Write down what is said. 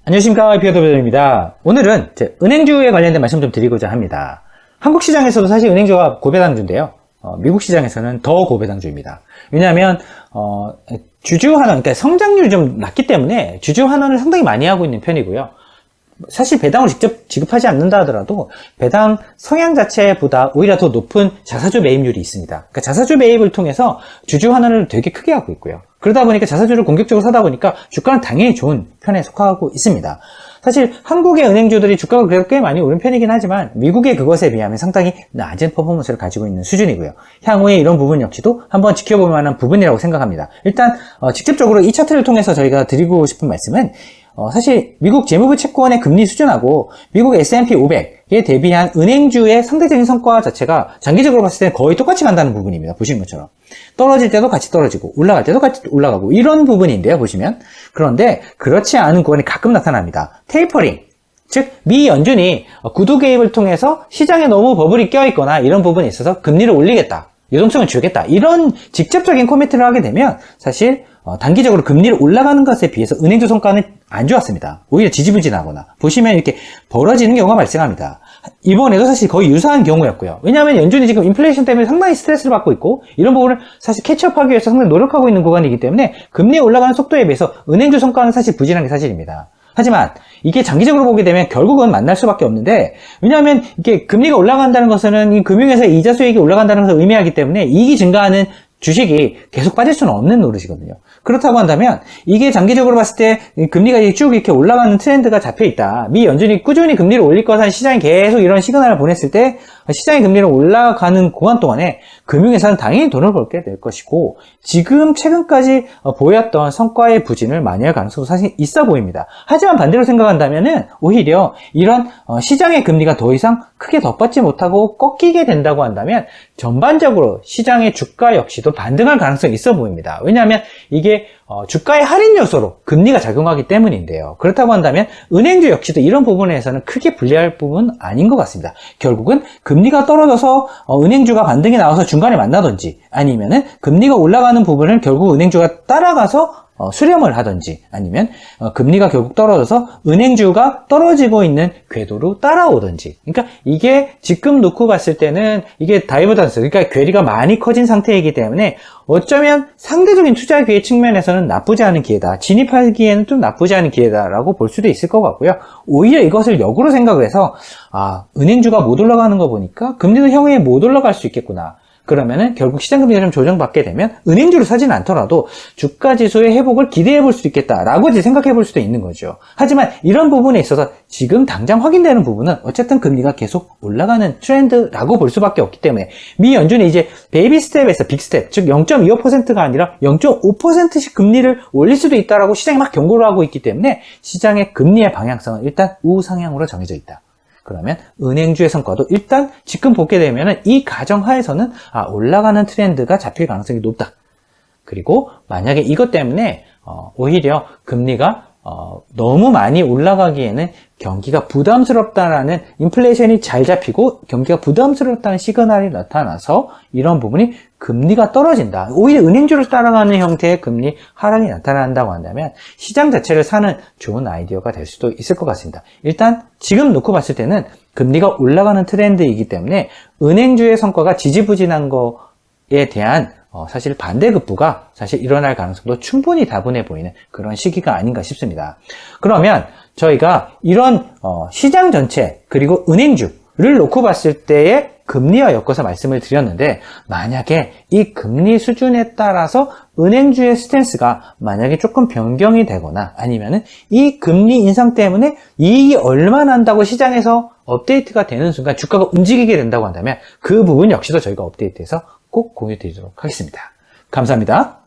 안녕하십니까, 비어더블입니다. 오늘은 은행주에 관련된 말씀 좀 드리고자 합니다. 한국 시장에서도 사실 은행주가 고배당주인데요. 미국 시장에서는 더 고배당주입니다. 왜냐하면 주주 환원, 그러니까 성장률이 좀 낮기 때문에 주주 환원을 상당히 많이 하고 있는 편이고요. 사실 배당을 직접 지급하지 않는다 하더라도 배당 성향 자체보다 오히려 더 높은 자사주 매입률이 있습니다. 그러니까 자사주 매입을 통해서 주주 환원을 되게 크게 하고 있고요. 그러다 보니까 자사주를 공격적으로 사다 보니까 주가는 당연히 좋은 편에 속하고 있습니다. 사실 한국의 은행주들이 주가가 그래도 꽤 많이 오른 편이긴 하지만 미국의 그것에 비하면 상당히 낮은 퍼포먼스를 가지고 있는 수준이고요. 향후에 이런 부분 역시도 한번 지켜볼 만한 부분이라고 생각합니다. 일단 직접적으로 이 차트를 통해서 저희가 드리고 싶은 말씀은 사실 미국 재무부 채권의 금리 수준하고 미국 S&P 500에 대비한 은행주의 상대적인 성과 자체가 장기적으로 봤을 때 거의 똑같이 간다는 부분입니다. 보시는 것처럼. 떨어질 때도 같이 떨어지고 올라갈 때도 같이 올라가고 이런 부분인데요. 보시면. 그런데 그렇지 않은 구간이 가끔 나타납니다. 테이퍼링. 즉, 미 연준이 구두 개입을 통해서 시장에 너무 버블이 껴있거나 이런 부분에 있어서 금리를 올리겠다. 유동성을 줄이겠다. 이런 직접적인 코미트를 하게 되면 사실 단기적으로 금리를 올라가는 것에 비해서 은행주 성과는 안 좋았습니다. 오히려 지지부진하거나 보시면 이렇게 벌어지는 경우가 발생합니다. 이번에도 사실 거의 유사한 경우였고요. 왜냐하면 연준이 지금 인플레이션 때문에 상당히 스트레스를 받고 있고 이런 부분을 사실 캐치업하기 위해서 상당히 노력하고 있는 구간이기 때문에 금리 올라가는 속도에 비해서 은행주 성과는 사실 부진한 게 사실입니다. 하지만 이게 장기적으로 보게 되면 결국은 만날 수밖에 없는데, 왜냐하면 이게 금리가 올라간다는 것은 이 금융회사의 이자 수익이 올라간다는 것을 의미하기 때문에 이익이 증가하는 주식이 계속 빠질 수는 없는 노릇이거든요. 그렇다고 한다면 이게 장기적으로 봤을 때 금리가 쭉 이렇게 올라가는 트렌드가 잡혀 있다. 미 연준이 꾸준히 금리를 올릴 것은 시장이 계속 이런 시그널을 보냈을 때 시장의 금리를 올라가는 구간 동안에 금융회사는 당연히 돈을 벌게 될 것이고 지금 최근까지 보였던 성과의 부진을 만회할 가능성도 사실 있어 보입니다. 하지만 반대로 생각한다면은 오히려 이런 시장의 금리가 더 이상 크게 덧받지 못하고 꺾이게 된다고 한다면 전반적으로 시장의 주가 역시도 반등할 가능성이 있어 보입니다. 왜냐하면 이게 주가의 할인 요소로 금리가 작용하기 때문인데요. 그렇다고 한다면 은행주 역시도 이런 부분에서는 크게 불리할 부분은 아닌 것 같습니다. 결국은 금리가 떨어져서 은행주가 반등이 나와서 중간에 만나든지 아니면은 금리가 올라가는 부분을 결국 은행주가 따라가서 수렴을 하든지 아니면 금리가 결국 떨어져서 은행주가 떨어지고 있는 궤도로 따라오든지, 그러니까 이게 지금 놓고 봤을 때는 이게 다이버전스, 그러니까 괴리가 많이 커진 상태이기 때문에 어쩌면 상대적인 투자 기회 측면에서는 나쁘지 않은 기회다, 진입하기에는 좀 나쁘지 않은 기회다라고 볼 수도 있을 것 같고요. 오히려 이것을 역으로 생각을 해서 은행주가 못 올라가는 거 보니까 금리도 향후에 못 올라갈 수 있겠구나, 그러면은 결국 시장 금리가 좀 조정받게 되면 은행주를 사지는 않더라도 주가 지수의 회복을 기대해 볼 수도 있겠다라고 생각해 볼 수도 있는 거죠. 하지만 이런 부분에 있어서 지금 당장 확인되는 부분은 어쨌든 금리가 계속 올라가는 트렌드라고 볼 수밖에 없기 때문에 미 연준이 이제 베이비 스텝에서 빅 스텝, 즉 0.25%가 아니라 0.5%씩 금리를 올릴 수도 있다라고 시장이 막 경고를 하고 있기 때문에 시장의 금리의 방향성은 일단 우상향으로 정해져 있다. 그러면 은행주의 성과도 일단 지금 보게 되면 이 가정하에서는 올라가는 트렌드가 잡힐 가능성이 높다. 그리고 만약에 이것 때문에 오히려 금리가 너무 많이 올라가기에는 경기가 부담스럽다라는, 인플레이션이 잘 잡히고 경기가 부담스럽다는 시그널이 나타나서 이런 부분이 금리가 떨어진다, 오히려 은행주를 따라가는 형태의 금리 하락이 나타난다고 한다면 시장 자체를 사는 좋은 아이디어가 될 수도 있을 것 같습니다. 일단 지금 놓고 봤을 때는 금리가 올라가는 트렌드이기 때문에 은행주의 성과가 지지부진한 거에 대한 사실 반대급부가 사실 일어날 가능성도 충분히 다분해 보이는 그런 시기가 아닌가 싶습니다. 그러면 저희가 이런 시장 전체 그리고 은행주를 놓고 봤을 때의 금리와 엮어서 말씀을 드렸는데, 만약에 이 금리 수준에 따라서 은행주의 스탠스가 만약에 조금 변경이 되거나 아니면은 이 금리 인상 때문에 이익이 얼마 난다고 시장에서 업데이트가 되는 순간 주가가 움직이게 된다고 한다면 그 부분 역시도 저희가 업데이트해서 꼭 공유 드리도록 하겠습니다. 감사합니다.